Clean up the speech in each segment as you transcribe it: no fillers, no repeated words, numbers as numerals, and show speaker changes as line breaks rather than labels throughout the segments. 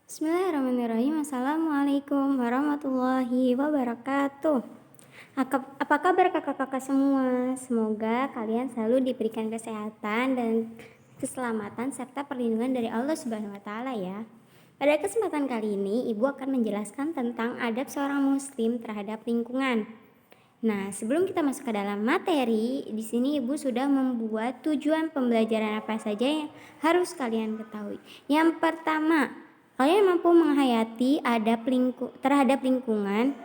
Bismillahirrahmanirrahim. Assalamualaikum warahmatullahi wabarakatuh. Apa kabar kakak-kakak semua? Semoga kalian selalu diberikan kesehatan dan keselamatan serta perlindungan dari Allah Subhanahu wa taala ya. Pada kesempatan kali ini, Ibu akan menjelaskan tentang adab seorang muslim terhadap lingkungan. Nah, sebelum kita masuk ke dalam materi, di sini Ibu sudah membuat tujuan pembelajaran apa saja yang harus kalian ketahui. Yang pertama, kalian mampu menghayati adab terhadap lingkungan,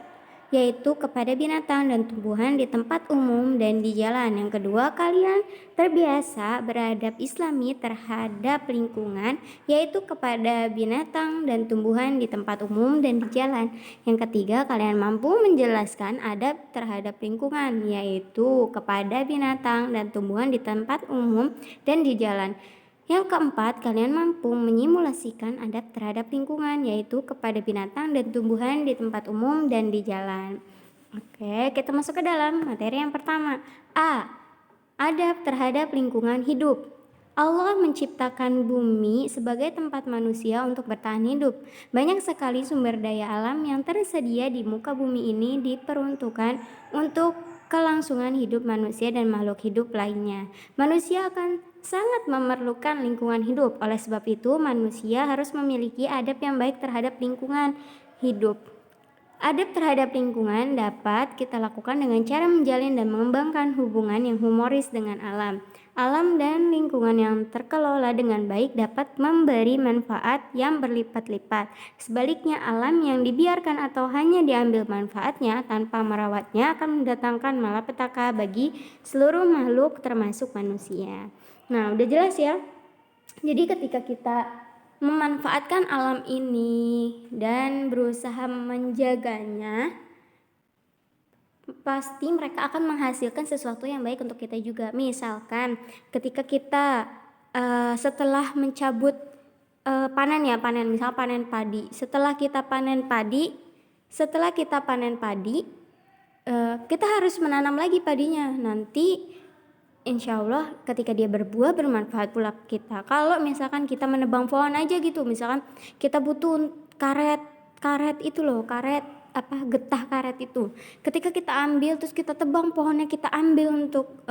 yaitu kepada binatang dan tumbuhan di tempat umum dan di jalan. Yang kedua, kalian terbiasa beradab islami terhadap lingkungan, yaitu kepada binatang dan tumbuhan di tempat umum dan di jalan. Yang ketiga, kalian mampu menjelaskan adab terhadap lingkungan, yaitu kepada binatang dan tumbuhan di tempat umum dan di jalan. Yang keempat, kalian mampu menyimulasikan adab terhadap lingkungan, yaitu kepada binatang dan tumbuhan di tempat umum dan di jalan. Oke, kita masuk ke dalam materi yang pertama. A. Adab terhadap lingkungan hidup. Allah menciptakan bumi sebagai tempat manusia untuk bertahan hidup. Banyak sekali sumber daya alam yang tersedia di muka bumi ini diperuntukkan untuk kelangsungan hidup manusia dan makhluk hidup lainnya. Manusia akan sangat memerlukan lingkungan hidup. Oleh sebab itu, manusia harus memiliki adab yang baik terhadap lingkungan hidup. Adab terhadap lingkungan dapat kita lakukan dengan cara menjalin dan mengembangkan hubungan yang humoris dengan alam. Alam dan lingkungan yang terkelola dengan baik dapat memberi manfaat yang berlipat-lipat. Sebaliknya, alam yang dibiarkan atau hanya diambil manfaatnya tanpa merawatnya akan mendatangkan malapetaka bagi seluruh makhluk termasuk manusia. Nah, udah jelas ya. Jadi ketika kita memanfaatkan alam ini dan berusaha menjaganya, pasti mereka akan menghasilkan sesuatu yang baik untuk kita juga. Misalkan ketika kita setelah mencabut panen, misal panen padi. Setelah kita panen padi, kita harus menanam lagi padinya. Nanti insya Allah ketika dia berbuah bermanfaat pula kita. Kalau misalkan kita menebang pohon aja gitu, misalkan kita butuh karet itu loh, getah karet itu. Ketika kita ambil terus kita tebang pohonnya, kita ambil untuk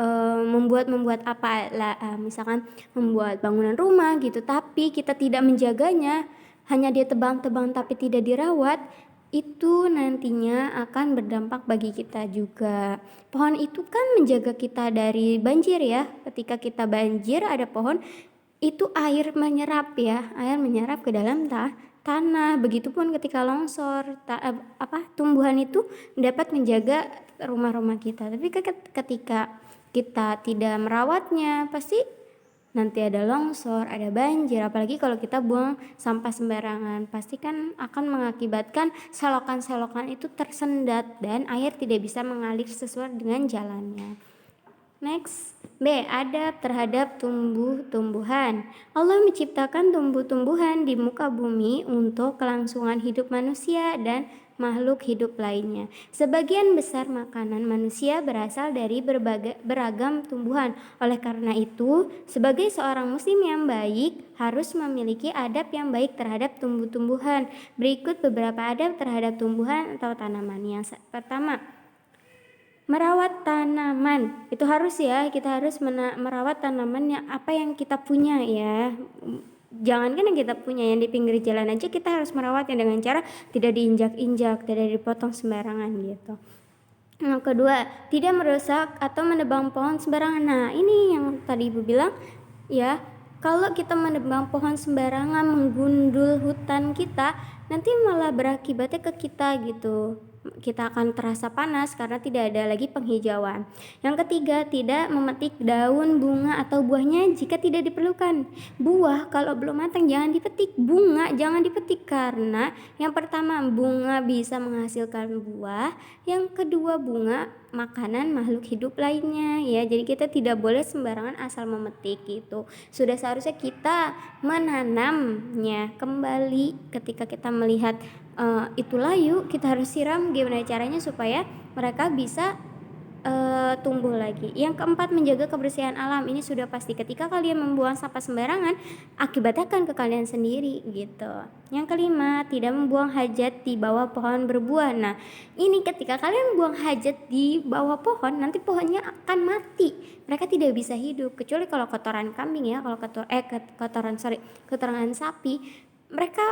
membuat apa lah, misalkan membuat bangunan rumah gitu, tapi kita tidak menjaganya, hanya dia tebang-tebang tapi tidak dirawat, itu nantinya akan berdampak bagi kita juga. Pohon itu kan menjaga kita dari banjir ya. Ketika kita banjir ada pohon, itu air menyerap ke dalam tanah. Begitupun ketika longsor, tumbuhan itu dapat menjaga rumah-rumah kita. Tapi ketika kita tidak merawatnya, pasti nanti ada longsor, ada banjir. Apalagi kalau kita buang sampah sembarangan, pasti kan akan mengakibatkan selokan-selokan itu tersendat dan air tidak bisa mengalir sesuai dengan jalannya. Next, B. Adab terhadap tumbuh-tumbuhan. Allah menciptakan tumbuh-tumbuhan di muka bumi untuk kelangsungan hidup manusia dan makhluk hidup lainnya. Sebagian besar makanan manusia berasal dari beragam tumbuhan. Oleh karena itu, sebagai seorang muslim yang baik harus memiliki adab yang baik terhadap tumbuh-tumbuhan. Berikut beberapa adab terhadap tumbuhan atau tanaman. Yang pertama, merawat tanaman. Itu harus ya, kita harus merawat tanaman apa yang kita punya ya. Jangankan yang kita punya, yang di pinggir jalan aja kita harus merawatnya dengan cara tidak diinjak-injak, tidak dipotong sembarangan gitu. Yang kedua, tidak merusak atau menebang pohon sembarangan. Nah, ini yang tadi Ibu bilang ya, kalau kita menebang pohon sembarangan, menggundul hutan kita, nanti malah berakibatnya ke kita gitu. Kita akan terasa panas karena tidak ada lagi penghijauan. Yang ketiga, tidak memetik daun, bunga, atau buahnya jika tidak diperlukan. Buah kalau belum matang jangan dipetik, bunga jangan dipetik karena yang pertama bunga bisa menghasilkan buah, yang kedua bunga makanan makhluk hidup lainnya ya. Jadi kita tidak boleh sembarangan asal memetik gitu. Sudah seharusnya kita menanamnya kembali. Ketika kita melihat itu layu, kita harus siram. Gimana caranya supaya mereka bisa tumbuh lagi. Yang keempat, menjaga kebersihan alam. Ini sudah pasti, ketika kalian membuang sampah sembarangan, akibatnya akan ke kalian sendiri gitu. Yang kelima, tidak membuang hajat di bawah pohon berbuah. Nah, ini ketika kalian membuang hajat di bawah pohon, nanti pohonnya akan mati. Mereka tidak bisa hidup, kecuali kalau kotoran kambing ya, kalau kotoran sapi, mereka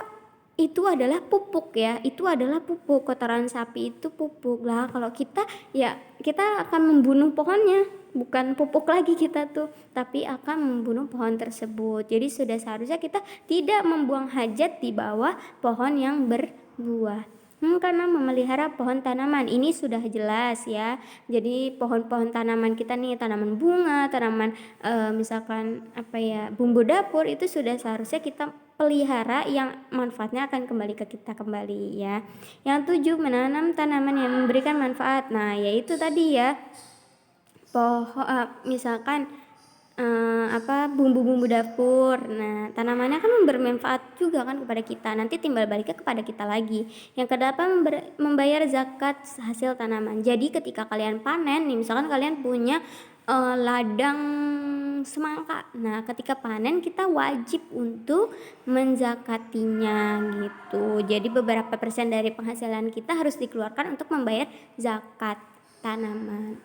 itu adalah pupuk ya, itu adalah pupuk. Kotoran sapi itu pupuk lah. Kalau kita ya, kita akan membunuh pohonnya, bukan pupuk lagi kita tuh, tapi akan membunuh pohon tersebut. Jadi sudah seharusnya kita tidak membuang hajat di bawah pohon yang berbuah. Karena memelihara pohon tanaman ini sudah jelas ya. Jadi pohon-pohon tanaman kita nih, tanaman bunga, tanaman misalkan apa ya, bumbu dapur, itu sudah seharusnya kita pelihara, yang manfaatnya akan kembali ke kita kembali ya. Yang 7, menanam tanaman yang memberikan manfaat. Nah, yaitu tadi ya, misalkan bumbu-bumbu dapur. Nah, tanamannya kan bermanfaat juga kan kepada kita, nanti timbal baliknya kepada kita lagi. Yang kedelapan, membayar zakat hasil tanaman. Jadi ketika kalian panen nih, misalkan kalian punya ladang semangka, nah ketika panen kita wajib untuk menzakatinya gitu. Jadi beberapa persen dari penghasilan kita harus dikeluarkan untuk membayar zakat tanaman.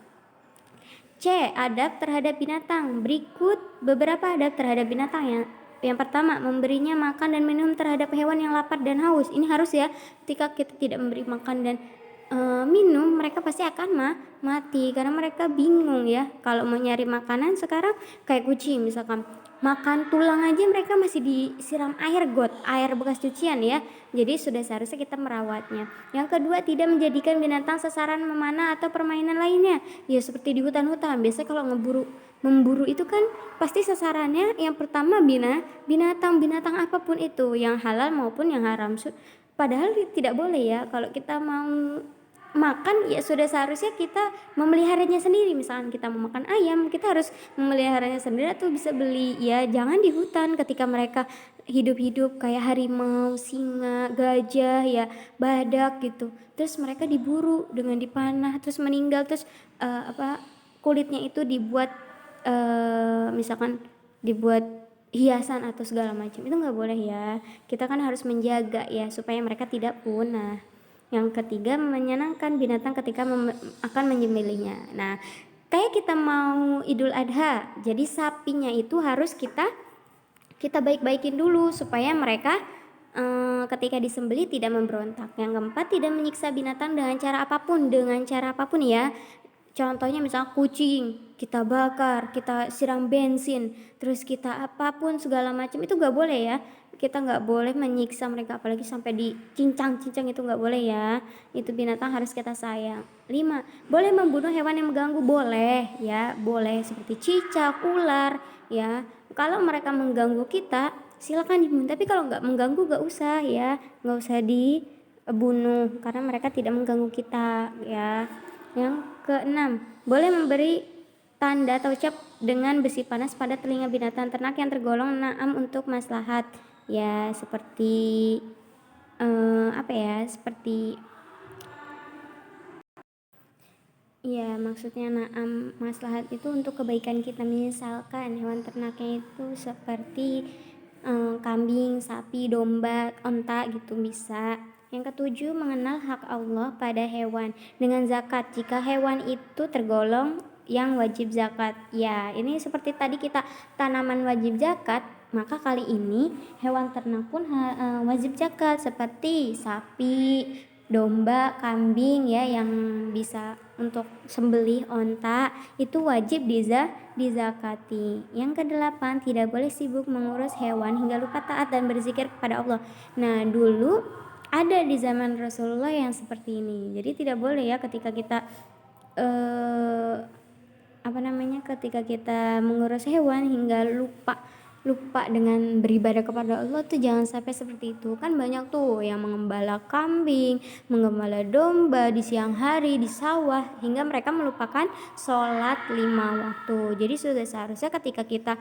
C. Adab terhadap binatang. Berikut beberapa adab terhadap binatang. Yang pertama, memberinya makan dan minum terhadap hewan yang lapar dan haus. Ini harus ya, ketika kita tidak memberi makan dan minum, mereka pasti akan mati, karena mereka bingung ya kalau mau nyari makanan. Sekarang kayak kucing misalkan makan tulang aja mereka masih disiram air bekas cucian ya. Jadi sudah seharusnya kita merawatnya. Yang kedua, tidak menjadikan binatang sasaran memanah atau permainan lainnya. Ya seperti di hutan-hutan, biasanya kalau memburu itu kan pasti sasarannya yang pertama binatang apapun itu, yang halal maupun yang haram. Padahal tidak boleh ya. Kalau kita mau makan ya sudah seharusnya kita memeliharanya sendiri. Misalkan kita mau makan ayam, kita harus memeliharanya sendiri atau bisa beli ya. Jangan di hutan ketika mereka hidup kayak harimau, singa, gajah ya, badak gitu. Terus mereka diburu dengan dipanah terus meninggal, terus kulitnya itu dibuat misalkan dibuat hiasan atau segala macam. Itu nggak boleh ya. Kita kan harus menjaga ya supaya mereka tidak punah. Yang ketiga, menyenangkan binatang ketika akan menyembelihnya. Nah, kayak kita mau Idul Adha, jadi sapinya itu harus kita baik-baikin dulu supaya mereka ketika disembelih tidak memberontak. Yang keempat, tidak menyiksa binatang dengan cara apapun ya. Contohnya misalnya kucing kita bakar, kita siram bensin, terus kita apapun segala macam, itu gak boleh ya. Kita gak boleh menyiksa mereka, apalagi sampai dicincang-cincang, itu gak boleh ya. Itu binatang harus kita sayang. 5, boleh membunuh hewan yang mengganggu, boleh ya, boleh, seperti cicak, ular ya. Kalau mereka mengganggu kita silakan dibunuh, tapi kalau gak mengganggu gak usah ya, gak usah dibunuh karena mereka tidak mengganggu kita ya. Yang keenam, boleh memberi tanda atau ucap dengan besi panas pada telinga binatang ternak yang tergolong na'am untuk maslahat ya, seperti seperti ya, maksudnya na'am maslahat itu untuk kebaikan kita. Misalkan hewan ternaknya itu seperti kambing, sapi, domba, onta gitu bisa. Yang ketujuh, mengenal hak Allah pada hewan dengan zakat jika hewan itu tergolong yang wajib zakat. Ya, ini seperti tadi kita tanaman wajib zakat, maka kali ini hewan ternak pun wajib zakat, seperti sapi, domba, kambing ya, yang bisa untuk sembelih, onta, itu wajib dizakati. Yang kedelapan, tidak boleh sibuk mengurus hewan hingga lupa taat dan berzikir kepada Allah. Nah, dulu ada di zaman Rasulullah yang seperti ini. Jadi tidak boleh ya ketika kita ketika kita mengurus hewan hingga lupa dengan beribadah kepada Allah tuh, jangan sampai seperti itu. Kan banyak tuh yang mengembala kambing, mengembala domba di siang hari di sawah hingga mereka melupakan sholat 5 waktu. Jadi sudah seharusnya ketika kita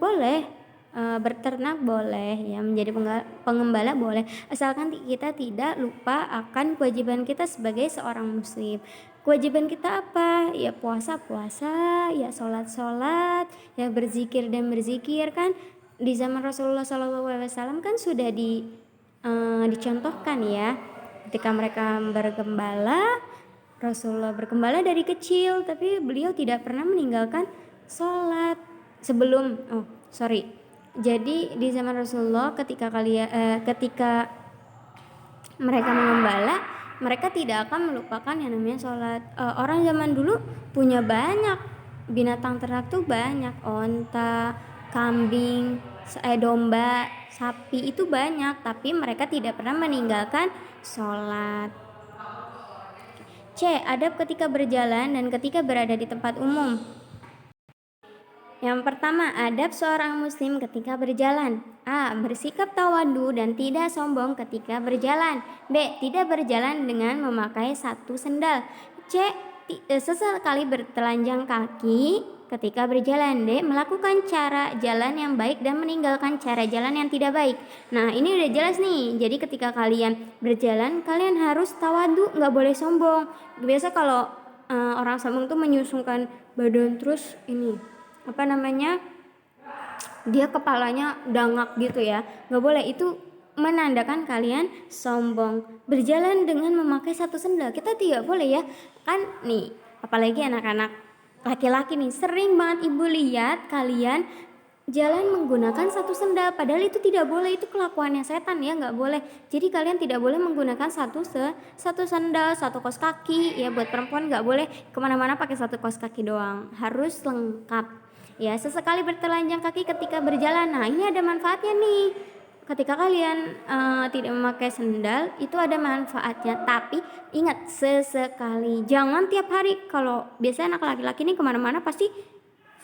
boleh berternak boleh ya, menjadi pengembala boleh, asalkan kita tidak lupa akan kewajiban kita sebagai seorang muslim. Kewajiban kita apa? Ya puasa-puasa, ya sholat-sholat, ya berzikir dan berzikir kan. Di zaman Rasulullah SAW kan sudah dicontohkan ya, ketika mereka bergembala. Rasulullah bergembala dari kecil, tapi beliau tidak pernah meninggalkan sholat sebelum. Jadi di zaman Rasulullah ketika mereka mengembala, mereka tidak akan melupakan yang namanya sholat. Orang zaman dulu punya banyak binatang ternak tuh, banyak onta, kambing, domba, sapi, itu banyak, tapi mereka tidak pernah meninggalkan sholat. C. Adab ketika berjalan dan ketika berada di tempat umum. Yang pertama, adab seorang muslim ketika berjalan. A. Bersikap tawadu dan tidak sombong ketika berjalan. B. Tidak berjalan dengan memakai satu sendal. C. Sesekali bertelanjang kaki ketika berjalan. D. Melakukan cara jalan yang baik dan meninggalkan cara jalan yang tidak baik. Nah, ini udah jelas nih. Jadi ketika kalian berjalan, kalian harus tawadu, nggak boleh sombong. Biasa kalau orang sombong tuh menyusungkan badan, terus dia kepalanya dangak gitu ya, nggak boleh. Itu menandakan kalian sombong. Berjalan dengan memakai satu sendal, kita tidak boleh ya kan nih, apalagi anak-anak laki-laki nih, sering banget ibu lihat kalian jalan menggunakan satu sendal, padahal itu tidak boleh, itu kelakuannya setan ya, nggak boleh. Jadi kalian tidak boleh menggunakan satu sendal, satu kaos kaki ya. Buat perempuan nggak boleh kemana-mana pakai satu kaos kaki doang, harus lengkap ya. Sesekali bertelanjang kaki ketika berjalan. Nah, ini ada manfaatnya nih. Ketika kalian tidak memakai sendal, itu ada manfaatnya, tapi ingat, sesekali, jangan tiap hari. Kalau biasanya anak laki-laki ini kemana-mana pasti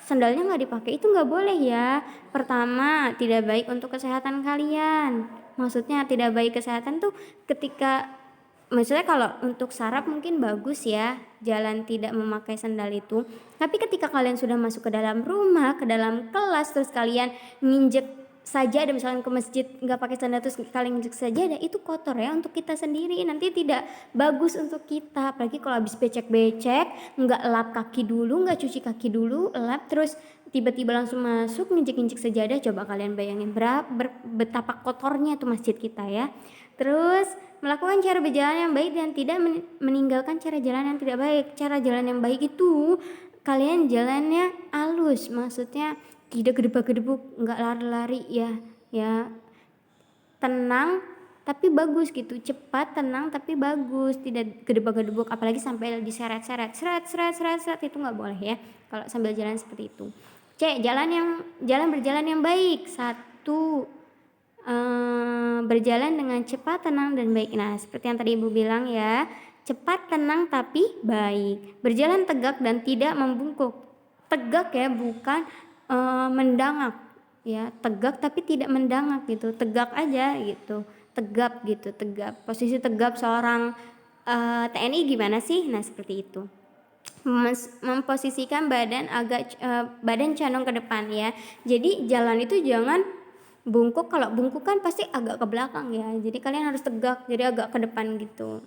sendalnya nggak dipakai, itu nggak boleh ya. Pertama, tidak baik untuk kesehatan kalian. Maksudnya tidak baik kesehatan tuh ketika, maksudnya kalau untuk saraf mungkin bagus ya jalan tidak memakai sendal itu, tapi ketika kalian sudah masuk ke dalam rumah, ke dalam kelas, terus kalian nginjek sajadah, misalkan ke masjid nggak pakai sandal terus kalian nginjek sajadah, itu kotor ya untuk kita sendiri, nanti tidak bagus untuk kita. Apalagi kalau habis becek-becek, nggak lap kaki dulu, nggak cuci kaki dulu, lap terus tiba-tiba langsung masuk nginjek-nginjek sajadah. Coba kalian bayangin betapa kotornya tuh masjid kita ya. Terus melakukan cara berjalan yang baik dan tidak meninggalkan cara jalan yang tidak baik. Cara jalan yang baik itu kalian jalannya halus, maksudnya tidak gedebak-gedebuk, nggak lari-lari ya tenang tapi bagus gitu, cepat, tenang tapi bagus, tidak gedebak-gedebuk, apalagi sampai diseret-seret, seret, itu nggak boleh ya kalau sambil jalan seperti itu. C. Jalan berjalan yang baik. 1. Berjalan dengan cepat, tenang dan baik. Nah, seperti yang tadi Ibu bilang ya, cepat, tenang tapi baik. Berjalan tegak dan tidak membungkuk. Tegak ya, bukan mendangak ya, tegak tapi tidak mendangak gitu, tegak aja gitu, tegap gitu, tegap. Posisi tegap seorang TNI gimana sih? Nah, seperti itu. Memposisikan badan badan condong ke depan ya. Jadi jalan itu jangan bungkuk. Kalau bungkuk kan pasti agak ke belakang ya, jadi kalian harus tegak, jadi agak ke depan gitu.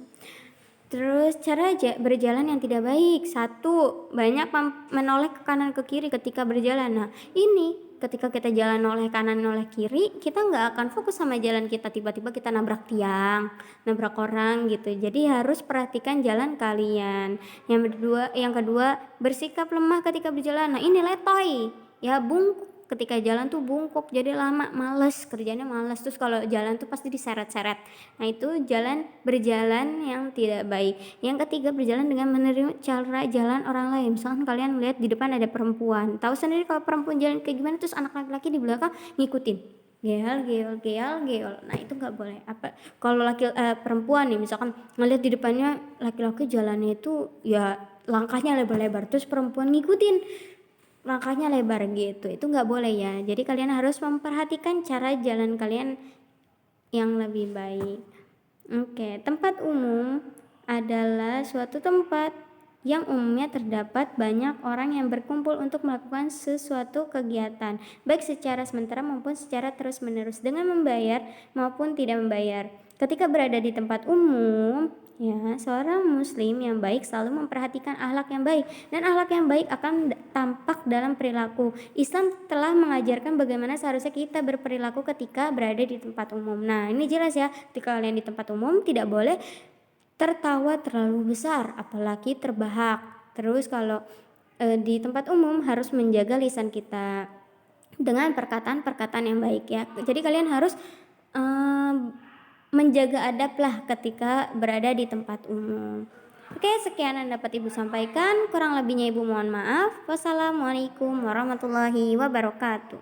Terus cara berjalan yang tidak baik. 1. Banyak menoleh ke kanan ke kiri ketika berjalan. Nah, ini ketika kita jalan noleh kanan noleh kiri, kita nggak akan fokus sama jalan kita, tiba-tiba kita nabrak tiang, nabrak orang gitu. Jadi harus perhatikan jalan kalian. Yang kedua, bersikap lemah ketika berjalan. Nah, ini letoy ya, bungkuk. Ketika jalan tuh bungkuk, jadi lama males, kerjanya males. Terus kalau jalan tuh pasti diseret-seret. Nah, itu berjalan yang tidak baik. Yang ketiga, berjalan dengan menerima cara jalan orang lain. Misalkan kalian melihat di depan ada perempuan, tahu sendiri kalau perempuan jalan kayak gimana, terus anak laki-laki di belakang ngikutin, geol. Nah, itu nggak boleh. Kalau perempuan nih misalkan ngelihat di depannya laki-laki jalannya itu ya langkahnya lebar-lebar, terus perempuan ngikutin langkahnya lebar gitu, itu nggak boleh ya. Jadi kalian harus memperhatikan cara jalan kalian yang lebih baik. Oke, tempat umum adalah suatu tempat yang umumnya terdapat banyak orang yang berkumpul untuk melakukan sesuatu kegiatan, baik secara sementara maupun secara terus-menerus dengan membayar maupun tidak membayar. Ketika berada di tempat umum, ya, seorang muslim yang baik selalu memperhatikan akhlak yang baik, dan akhlak yang baik akan tampak dalam perilaku. Islam telah mengajarkan bagaimana seharusnya kita berperilaku ketika berada di tempat umum. Nah, ini jelas ya, ketika kalian di tempat umum tidak boleh tertawa terlalu besar, apalagi terbahak. Terus kalau di tempat umum harus menjaga lisan kita dengan perkataan-perkataan yang baik ya. Jadi kalian harus menjaga adab lah ketika berada di tempat umum. Oke, sekian yang dapat Ibu sampaikan. Kurang lebihnya Ibu mohon maaf. Wassalamualaikum warahmatullahi wabarakatuh.